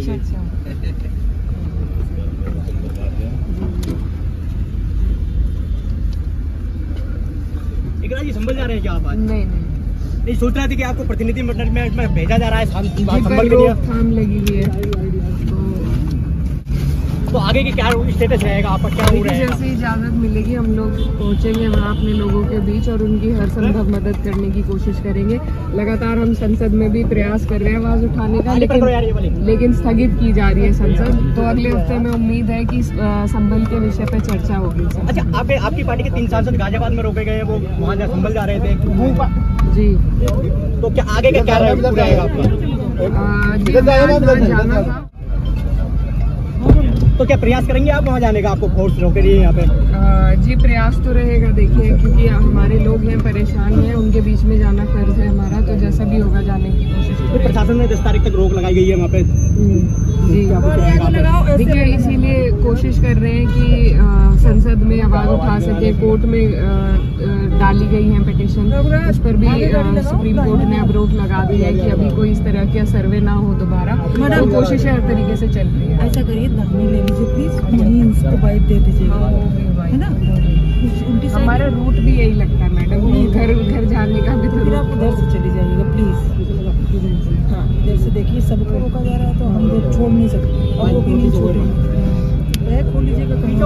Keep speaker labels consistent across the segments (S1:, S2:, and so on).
S1: अच्छा अच्छा।
S2: जी संभल जा रहे हैं क्या आप आज?
S1: नहीं
S2: सोच रहे थे कि आपको प्रतिनिधि मंडल में भेजा जा रहा है संभल के लिए।
S1: रोकथाम लगी हुई है,
S2: तो आगे की क्या स्टेटस रहेगा आपका, क्या हो रहा है?
S1: जैसे इजाजत मिलेगी हम लोग पहुंचेंगे वहाँ अपने लोगों के बीच और उनकी हर संभव मदद करने की कोशिश करेंगे। लगातार हम संसद में भी प्रयास कर रहे हैं आवाज उठाने का, लेकिन स्थगित की जा रही है संसद। तो अगले हफ्ते में उम्मीद है कि संभल के विषय पर चर्चा होगी।
S2: अच्छा, आपकी पार्टी के 3 सांसद गाजियाबाद में रोके गए, वो वहाँ संभल जा रहे थे
S1: जी।
S2: तो क्या आगे का क्या रहेगा आपका? तो क्या प्रयास करेंगे आप वहाँ जाने का? आपको फोर्स रोके रही है यहाँ पे?
S1: जी प्रयास तो रहेगा, देखिए क्योंकि हमारे लोग हैं, परेशान हैं, उनके बीच में जाना फर्ज है हमारा, तो जैसा भी होगा जाने की कोशिश करेंगे।
S2: प्रशासन ने 10 तारीख तक रोक लगाई गई है वहाँ पे
S1: जी। देखिए इसीलिए कोशिश कर रहे हैं कि संसद में आवाज उठा सके। कोर्ट में डाली गई है पिटीशन, उस पर भी सुप्रीम कोर्ट ने अब रोक लगा दी है कि अभी कोई इस तरह का सर्वे ना हो दोबारा। तो कोशिशें हर तरीके से चल रही है।
S3: ऐसा करिए, धरने ले लीजिए प्लीज, इसको बाइट दे दीजिएगा, है ना?
S1: हमारा रूट भी यही लगता है मैडम, घर जाने का भी।
S3: फिर आप उधर से चली जाइएगा प्लीज। हाँ इधर से देखिए, सबको रोका जा रहा है तो हम इधर छोड़ नहीं सकते, और वो भी नहीं छोड़ेंगे। बैग खोल लीजिएगा कहीं से,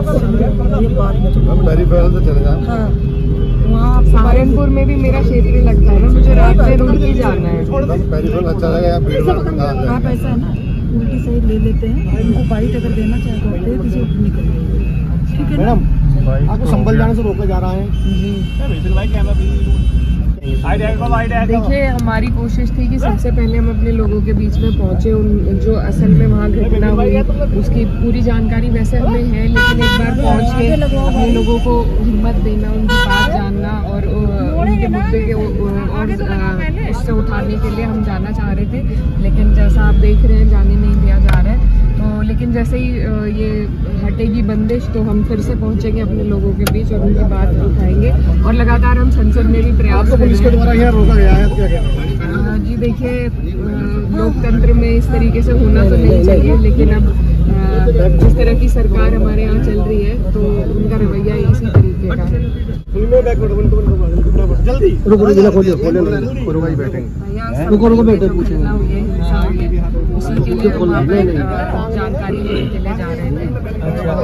S3: ये बात में चले जाए। हाँ वहाँ
S1: सहारनपुर में भी मेरा क्षेत्र लगता है ना, मुझे रात में रूट ही जाना है।
S3: आप ऐसा है ना, उल्टी साइड ले लेते हैं, उनको बाइट अगर देना चाहे तो दे दीजिए, निकल जाइए, ठीक है ना?
S2: आपको संभल जाने से रोका जा रहा है जी।
S1: देखिए हमारी कोशिश थी कि सबसे पहले हम अपने लोगों के बीच में पहुंचे, जो असल में वहाँ घटना हुई उसकी पूरी जानकारी वैसे हमें है, लेकिन एक बार पहुंच के अपने लोगों को हिम्मत देना, उनकी बात जानना और उनके मुद्दे के और उससे उठाने के लिए हम जाना चाह रहे थे। लेकिन जैसा आप देख रहे हैं जाने नहीं दिया जा रहा है। तो लेकिन जैसे ही ये हटेगी बंदिश तो हम फिर से पहुंचेंगे अपने लोगों के बीच और उनकी बात उठाएंगे। और लगातार हम संसद में भी प्रयास कर रहे हैं।
S2: रोका गया है तो क्या
S1: जी देखिए, लोकतंत्र में इस तरीके से होना तो नहीं चाहिए, लेकिन अब जिस तरह की सरकार हमारे यहाँ चल रही है तो उनका रवैया इसी तरीके का है।
S2: जल्दी
S1: जानकारी लेने के लिए जा रहे थे।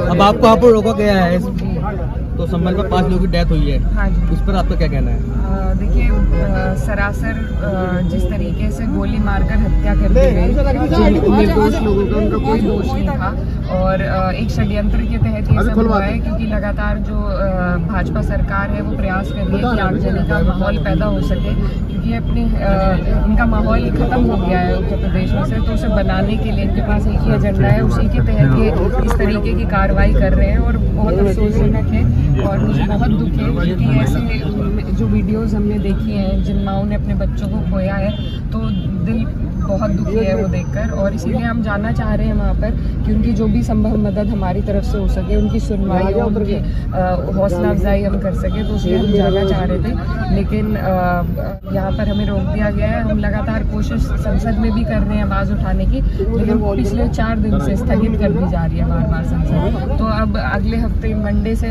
S2: अब आपको यहाँ पर रोका गया है, तो संभल में 5 लोगों की डेथ हुई है।
S1: हाँ जी।
S2: उस पर आपका क्या कहना है?
S1: देखिए सरासर जिस तरीके से गोली मारकर हत्या कर दी गई, निर्दोष लोगों का, उनका कोई दोष नहीं था और एक षड्यंत्र के तहत ये सब हुआ है, क्योंकि लगातार जो भाजपा सरकार है वो प्रयास कर रही है कि आगजनी का माहौल पैदा हो सके, क्योंकि अपने इनका माहौल खत्म हो गया है उत्तर प्रदेश में से, तो उसे बनाने के लिए इनके पास एक ही एजेंडा है, उसी के तहत ये इस तरीके की कार्रवाई कर रहे हैं। और बहुत अफसोसजनक है और मुझे बहुत दुख है, क्योंकि ऐसे जो वीडियोस हमने देखी हैं जिन माओं ने अपने बच्चों को खोया है, तो दिल बहुत दुखी है वो देखकर। और इसीलिए हम जाना चाह रहे हैं वहाँ पर कि उनकी जो भी संभव मदद हमारी तरफ से हो सके, उनकी सुनवाई हो, उनकी हौसला अफजाई हम कर सके, तो उसलिए हम जाना चाह रहे थे। लेकिन यहाँ पर हमें रोक दिया गया है। हम लगातार कोशिश संसद में भी कर रहे हैं आवाज़ उठाने की, लेकिन पिछले 4 दिन से स्थगित कर दी जा रही है बार संसद। तो अब अगले हफ्ते मंडे से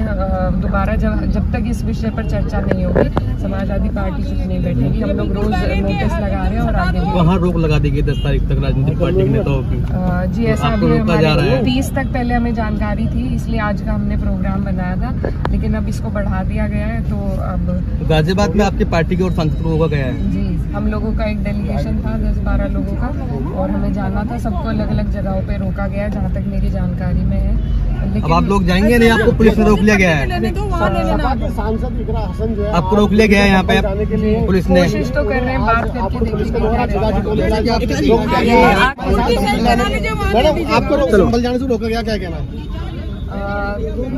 S1: दोबारा जब तक इस विषय पर चर्चा नहीं होगी, समाजवादी पार्टी चुप नहीं बैठेगी। हम लोग रोज नोटिस लगा रहे हैं और आगे
S2: वहाँ रोक लगा देगी 10 तारीख तक राजनीतिक पार्टी के नेताओं की।
S1: जी ऐसा भी हमारे 30 तक पहले हमें जानकारी थी, इसलिए आज का हमने प्रोग्राम बनाया था, लेकिन अब इसको बढ़ा दिया गया है। तो अब
S2: गाजियाबाद में आपकी पार्टी के और सांसद रोका गया है?
S1: जी हम लोगों का एक डेलीगेशन था 10-12 लोगों का, और हमें जाना था। सबको अलग अलग जगहों पे रोका गया है जहाँ तक मेरी जानकारी में है। लेकिन
S2: अब आप लोग जाएंगे नहीं? आपको पुलिस ने रोक लिया गया है? आपको रोक लिया गया है यहाँ पे पुलिस ने?
S1: कोशिश तो कर रहे हैं, बात करके देखेंगे।
S2: आपको संभल जाने से रोका गया, क्या कहना है?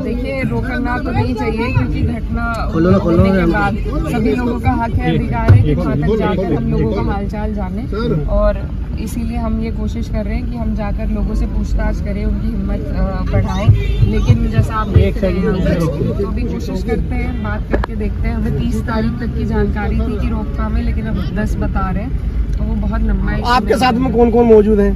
S1: देखिए रोकना तो नहीं चाहिए, क्योंकि घटना होने के बाद सभी लोगों का हक है, अधिकार है कि वहाँ तक जाकर हम लोगों का हालचाल जाने। और इसीलिए हम ये कोशिश कर रहे हैं कि हम जाकर लोगों से पूछताछ करें, उनकी हिम्मत बढ़ाएं। लेकिन जैसा आप देख रहे हैं, तो भी कोशिश करते हैं, बात करके देखते हैं। हमें 30 तारीख तक की जानकारी थी कि रोकथाम है, लेकिन अब 10 बता रहे हैं। वो बहुत लंबा इशू।
S4: आपके साथ में कौन कौन मौजूद है?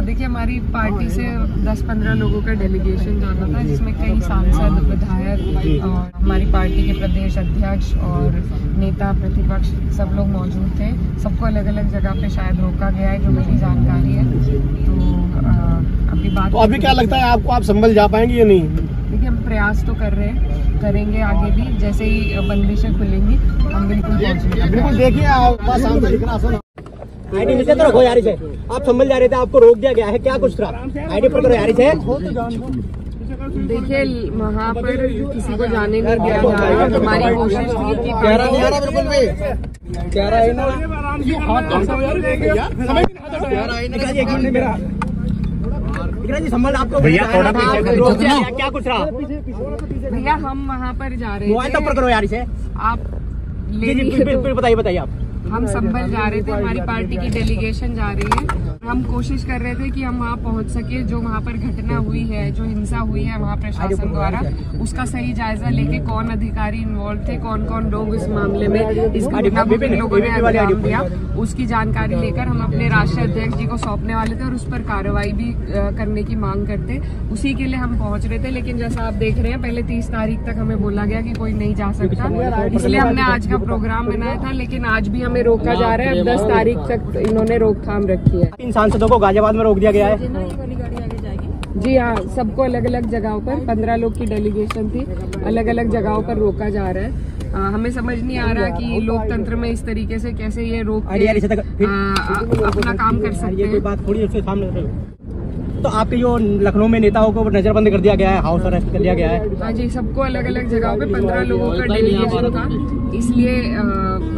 S1: देखिए, हमारी पार्टी से 10-15 लोगों का डेलीगेशन जाना था, जिसमें कई सांसद, विधायक और हमारी पार्टी के प्रदेश अध्यक्ष और नेता प्रतिपक्ष सब लोग मौजूद थे। सबको अलग अलग जगह पे शायद रोका गया है, जो मेरी जानकारी है। तो
S4: अभी क्या लगता है आपको, आप संभल जा पाएंगे या नहीं?
S1: देखिए, हम प्रयास तो करेंगे आगे भी, जैसे ही बंदिशें खुलेंगी हम बिल्कुल पहुँचेंगे।
S4: बिल्कुल, देखिए
S2: आईडी नीचे तो रखो यार, इसे आप संभल जा रहे थे, आपको रोक दिया गया है, क्या कुछ था? आईडी पर करो यार इसे।
S1: देखिए, वहाँ पर किसी को जाने नहीं दिया जा रहा है। हमारी कोशिश थी कि
S2: संभल आपको क्या कुछ रहा?
S1: भैया, हम वहाँ पर जा रहे थे।
S2: मोबाइल पर करो यार इसे।
S1: आप
S2: बताइए आप।
S1: हम संभल जा रहे थे, हमारी पार्टी की डेलीगेशन जा रही है। हम कोशिश कर रहे थे कि हम वहाँ पहुँच सके। जो वहाँ पर घटना हुई है, जो हिंसा हुई है वहाँ प्रशासन द्वारा, उसका सही जायजा लेके कौन अधिकारी इन्वॉल्व थे, कौन कौन लोग इस मामले में, इस घटना को किन लोगों ने अंजाम दिया, उसकी जानकारी लेकर हम अपने राष्ट्रीय अध्यक्ष जी को सौंपने वाले थे और उस पर कार्रवाई भी करने की मांग करते। उसी के लिए हम पहुँच रहे थे, लेकिन जैसा आप देख रहे हैं, पहले 30 तारीख तक हमें बोला गया कि कोई नहीं जा सकता, इसलिए हमने आज का प्रोग्राम बनाया था। लेकिन आज भी हमें रोका जा रहा है। अब 10 तारीख तक इन्होंने रोकथाम रखी है।
S2: इन सांसदों को गाजियाबाद में रोक दिया गया है।
S1: जी हाँ, सबको अलग अलग जगहों पर, 15 लोग की डेलीगेशन थी, अलग अलग जगहों पर रोका जा रहा है। हमें समझ नहीं आ रहा कि लोकतंत्र में इस तरीके से कैसे ये रोक अपना काम कर सकते हैं।
S2: बात थोड़ी उसके सामने। तो आपके जो लखनऊ में नेताओं को नजरबंद कर दिया गया है, हाउस अरेस्ट कर दिया गया है।
S1: हाँ जी, सबको अलग अलग जगहों पे 15 लोगों का डेलीगेशन था, इसलिए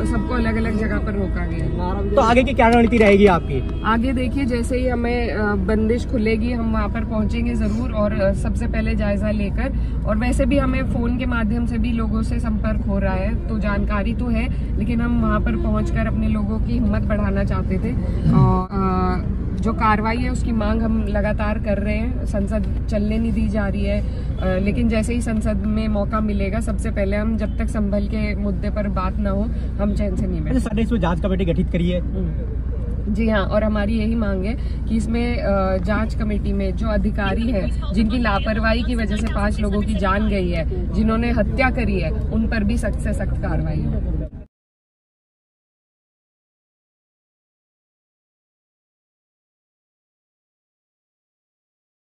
S1: सबको अलग अलग जगह पर रोका गया।
S2: तो आगे की क्या रणनीति रहेगी आपकी?
S1: आगे देखिए, जैसे ही हमें बंदिश खुलेगी हम वहाँ पर पहुँचेंगे जरूर, और सबसे पहले जायजा लेकर। और वैसे भी हमें फोन के माध्यम से भी लोगों से संपर्क हो रहा है, तो जानकारी तो है, लेकिन हम वहाँ पर पहुँचकर अपने लोगों की हिम्मत बढ़ाना चाहते थे। और जो कार्रवाई है उसकी मांग हम लगातार कर रहे हैं। संसद चलने नहीं दी जा रही है, लेकिन जैसे ही संसद में मौका मिलेगा, सबसे पहले हम, जब तक संभल के मुद्दे पर बात ना हो, हम चैन से नहीं बैठे।
S2: साढ़े इसमें जांच कमेटी गठित करी है।
S1: जी हाँ, और हमारी यही मांग है कि इसमें जांच कमेटी में जो अधिकारी है, जिनकी लापरवाही की वजह से 5 लोगों की जान गई है, जिन्होंने हत्या करी है, उन पर भी सख्त से सख्त कार्रवाई हो।